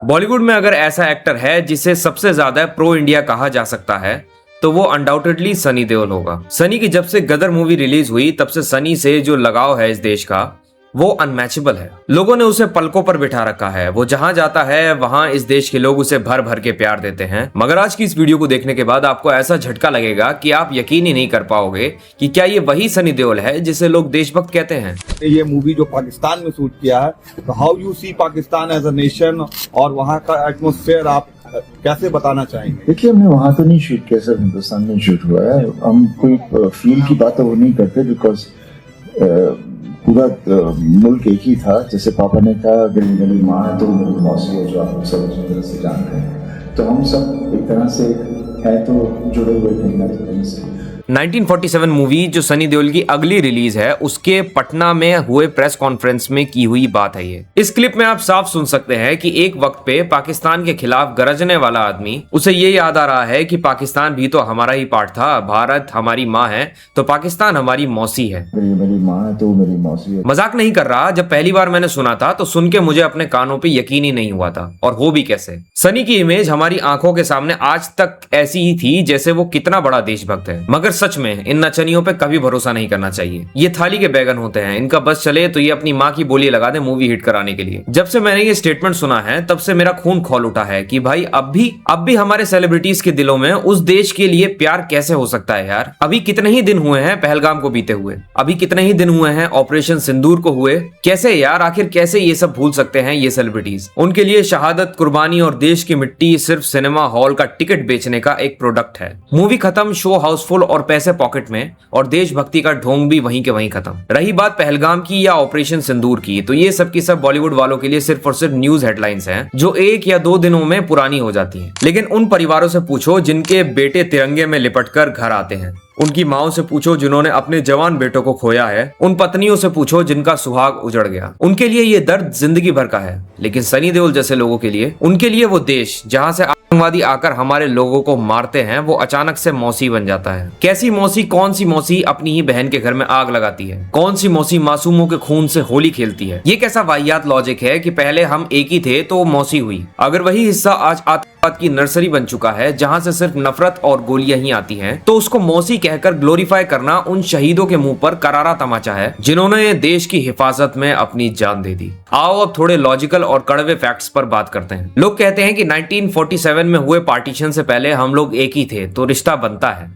बॉलीवुड में अगर ऐसा एक्टर है जिसे सबसे ज्यादा प्रो इंडिया कहा जा सकता है तो वो अनडाउटेडली सनी देओल होगा। सनी की जब से गदर मूवी रिलीज हुई तब से सनी से जो लगाव है इस देश का वो अनमैचेबल है। लोगों ने उसे पलकों पर बिठा रखा है। वो जहां जाता है वहां इस देश के लोग उसे भर भर के प्यार देते हैं। मगर आज की इस वीडियो को देखने के बाद आपको ऐसा झटका लगेगा कि आप यकीन ही नहीं कर पाओगे कि क्या ये वही सनी देओल है जिसे लोग देशभक्त कहते हैं। ये मूवी जो पाकिस्तान में शूट किया है, तो how you see Pakistan as a nation और वहाँ का एटमोस्फेयर आप कैसे बताना चाहेंगे? देखिए, हमने वहाँ तो नहीं शूट किया सर, हिंदुस्तान में शूट हुआ है। हम कोई फील की बात वो नहीं करते बिकॉज पूरा मुल्क एक ही था। जैसे पापा ने कहा गली गली माँ है तो मेरी मौसी है, जो आप सब अच्छी तरह से जानते हैं। तो हम सब एक तरह से है तो जुड़े हुए कहीं ना कहीं से। 1947 मूवी जो सनी देओल की अगली रिलीज है उसके पटना में हुए प्रेस कॉन्फ्रेंस में की हुई बात है ये। इस क्लिप में आप साफ सुन सकते हैं कि एक वक्त पे पाकिस्तान के खिलाफ गरजने वाला आदमी, उसे ये याद आ रहा है कि पाकिस्तान भी तो हमारा ही पार्ट था, भारत हमारी माँ है तो पाकिस्तान हमारी मौसी है। मेरी माँ है तो मेरी मौसी है। मजाक नहीं कर रहा। जब पहली बार मैंने सुना था तो सुन के मुझे अपने कानों पे यकीन ही नहीं हुआ था, और हो भी कैसे। सनी की इमेज हमारी आंखों के सामने आज तक ऐसी ही थी जैसे वो कितना बड़ा देशभक्त है। मगर सच में इन नचनियों पे कभी भरोसा नहीं करना चाहिए। ये थाली के बैगन होते हैं, इनका बस चले तो ये अपनी माँ की बोली लगा दे मूवी हिट कराने के लिए। जब से मैंने ये स्टेटमेंट सुना है तब से मेरा खून खौल उठा है कि भाई अब भी हमारे सेलिब्रिटीज के दिलों में उस देश के लिए प्यार कैसे हो सकता है यार। अभी कितने ही दिन हुए हैं पहलगाम को बीते हुए, अभी कितने ही दिन हुए हैं ऑपरेशन सिंदूर को हुए। कैसे यार, आखिर कैसे ये सब भूल सकते हैं ये सेलिब्रिटीज। उनके लिए शहादत, कुर्बानी और देश की मिट्टी सिर्फ सिनेमा हॉल का टिकट बेचने का एक प्रोडक्ट है। मूवी खत्म, शो हाउसफुल और पैसे पॉकेट में, और देशभक्ति का ढोंग भी वहीं के वहीं खत्म। रही बात पहलगाम की या ऑपरेशन सिंदूर की, तो ये सब की सब बॉलीवुड वालों के लिए सिर्फ और सिर्फ न्यूज हेडलाइंस हैं जो 1 या 2 दिनों में पुरानी हो जाती हैं। लेकिन उन परिवारों से पूछो जिनके बेटे तिरंगे में लिपटकर घर आते हैं, उनकी माओ से पूछो जिन्होंने अपने जवान बेटों को खोया है, उन पत्नियों से पूछो जिनका सुहाग उजड़ गया। उनके लिए ये दर्द जिंदगी भर का है। लेकिन सनी देओल जैसे लोगों के लिए, उनके लिए वो देश जहां से आतंकवादी आकर हमारे लोगों को मारते हैं वो अचानक से मौसी बन जाता है। कैसी मौसी? कौन सी मौसी अपनी ही बहन के घर में आग लगाती है? कौन सी मौसी मासूमों के खून से होली खेलती है? ये कैसा वाहियात लॉजिक है कि पहले हम एक ही थे तो वो मौसी हुई। अगर वही हिस्सा आज आतंकवाद की नर्सरी बन चुका है जहां से सिर्फ नफरत और गोलियां ही आती हैं, तो उसको मौसी कहकर ग्लोरीफाई करना उन शहीदों के मुंह पर करारा तमाचा है जिन्होंने देश की हिफाजत में अपनी जान दे दी। आओ अब थोड़े लॉजिकल और कड़वे फैक्ट्स पर बात करते हैं। लोग कहते हैं कि 1947 में हुए पार्टीशन से पहले हम लोग एक ही थे तो रिश्ता बनता है।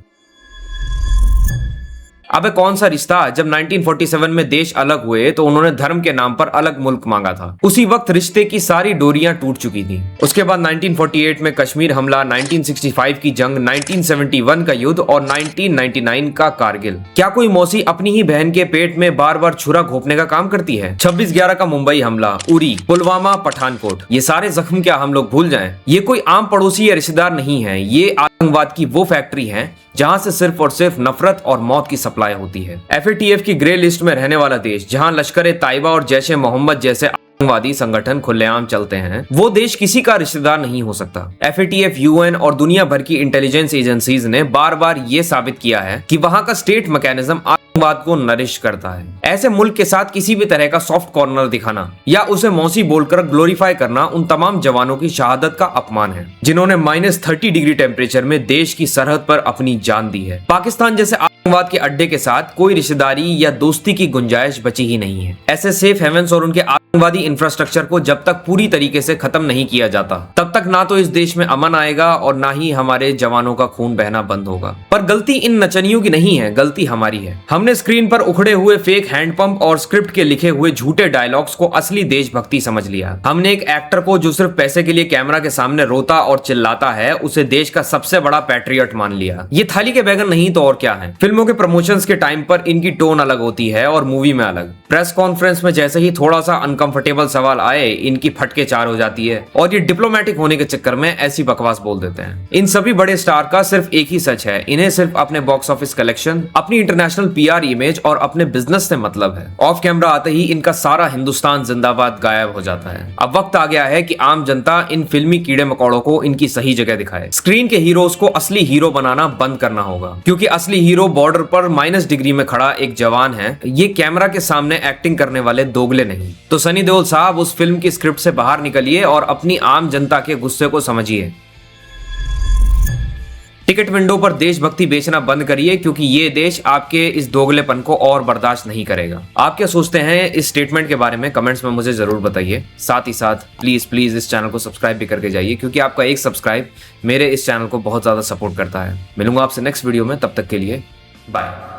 अबे कौन सा रिश्ता? जब 1947 में देश अलग हुए तो उन्होंने धर्म के नाम पर अलग मुल्क मांगा था। उसी वक्त रिश्ते की सारी डोरियां टूट चुकी थी। उसके बाद 1948 में कश्मीर हमला, 1965 की जंग, 1971 का युद्ध और 1999 का कारगिल। क्या कोई मौसी अपनी ही बहन के पेट में बार बार छुरा घोंपने का काम करती है? 26/11 का मुंबई हमला, उरी, पुलवामा, पठानकोट, ये सारे जख्म क्या हम लोग भूल जाएं? ये कोई आम पड़ोसी या रिश्तेदार नहीं है, ये आतंकवाद की वो फैक्ट्री है जहां से सिर्फ और सिर्फ नफरत और मौत की सप्लाई होती है। FATF की ग्रे लिस्ट में रहने वाला देश जहां लश्कर ए ताइबा और जैश-ए मोहम्मद जैसे आतंकवादी संगठन खुलेआम चलते हैं, वो देश किसी का रिश्तेदार नहीं हो सकता। FATF, UN और दुनिया भर की इंटेलिजेंस एजेंसीज ने बार बार ये साबित किया है कि वहां का स्टेट मैकेनिज्म आतंकवाद को नरिश करता है। ऐसे मुल्क के साथ किसी भी तरह का सॉफ्ट कॉर्नर दिखाना या उसे मौसी बोलकर ग्लोरीफाई करना उन तमाम जवानों की शहादत का अपमान है जिन्होंने -30 डिग्री टेम्परेचर में देश की सरहद पर अपनी जान दी है। पाकिस्तान जैसे आतंकवाद के अड्डे के साथ कोई रिश्तेदारी या दोस्ती की गुंजाइश बची ही नहीं है। ऐसे सेफ हेवन्स और उनके आतंकवादी इंफ्रास्ट्रक्चर को जब तक पूरी तरीके से खत्म नहीं किया जाता तब तक ना तो इस देश में अमन आएगा और ना ही हमारे जवानों का खून बहना बंद होगा। पर गलती इन नचनियों की नहीं है, गलती हमारी है। हमने स्क्रीन पर उखड़े हुए फेक हैंडपंप और स्क्रिप्ट के लिखे हुए झूठे डायलॉग्स को असली देशभक्ति समझ लिया। हमने एक एक्टर को जो सिर्फ पैसे के लिए कैमरा के सामने रोता और चिल्लाता है उसे देश का सबसे बड़ा पैट्रियट मान लिया। ये थाली के बैगन नहीं तो और क्या है। फिल्मों के प्रमोशंस के टाइम पर इनकी टोन अलग होती है और मूवी में अलग। प्रेस कॉन्फ्रेंस में जैसे ही थोड़ा सा अनकंफर्टेबल सवाल आए इनकी फटके चार हो जाती है और ये डिप्लोमेटिक होने के चक्कर में ऐसी बकवास बोल देते हैं। इन सभी बड़े स्टार का सिर्फ एक ही सच है, इन्हें सिर्फ अपने बॉक्स ऑफिस कलेक्शन, अपनी इंटरनेशनल PR इमेज और अपने बिजनेस से मतलब है। ऑफ कैमरा आते ही इनका सारा हिंदुस्तान जिंदाबाद गायब हो जाता है। अब वक्त आ गया है कि आम जनता इन फिल्मी कीड़े मकोड़ों को इनकी सही जगह दिखाए। स्क्रीन के हीरोज को असली हीरो बनाना बंद करना होगा, क्योंकि असली हीरो बॉर्डर पर -डिग्री में खड़ा एक जवान है, ये कैमरा के सामने एक्टिंग करने वाले दोगले नहीं। तो सनी सनी देओल साहब उस फिल्म की स्क्रिप्ट से बाहर निकलिए और अपनी आम जनता के गुस्से को समझिए। टिकट विंडो पर देशभक्ति बेचना बंद करिए, क्योंकि ये देश आपके इस दोगलेपन को और बर्दाश्त नहीं करेगा। आप क्या सोचते हैं इस स्टेटमेंट के बारे में कमेंट्स में मुझे जरूर बताइए। साथ ही साथ प्लीज इस चैनल को सब्सक्राइब भी करके जाइए, क्योंकि आपका एक सब्सक्राइब मेरे इस चैनल को बहुत ज्यादा सपोर्ट करता है। मिलूंगा आपसे नेक्स्ट वीडियो में, तब तक के लिए बाय।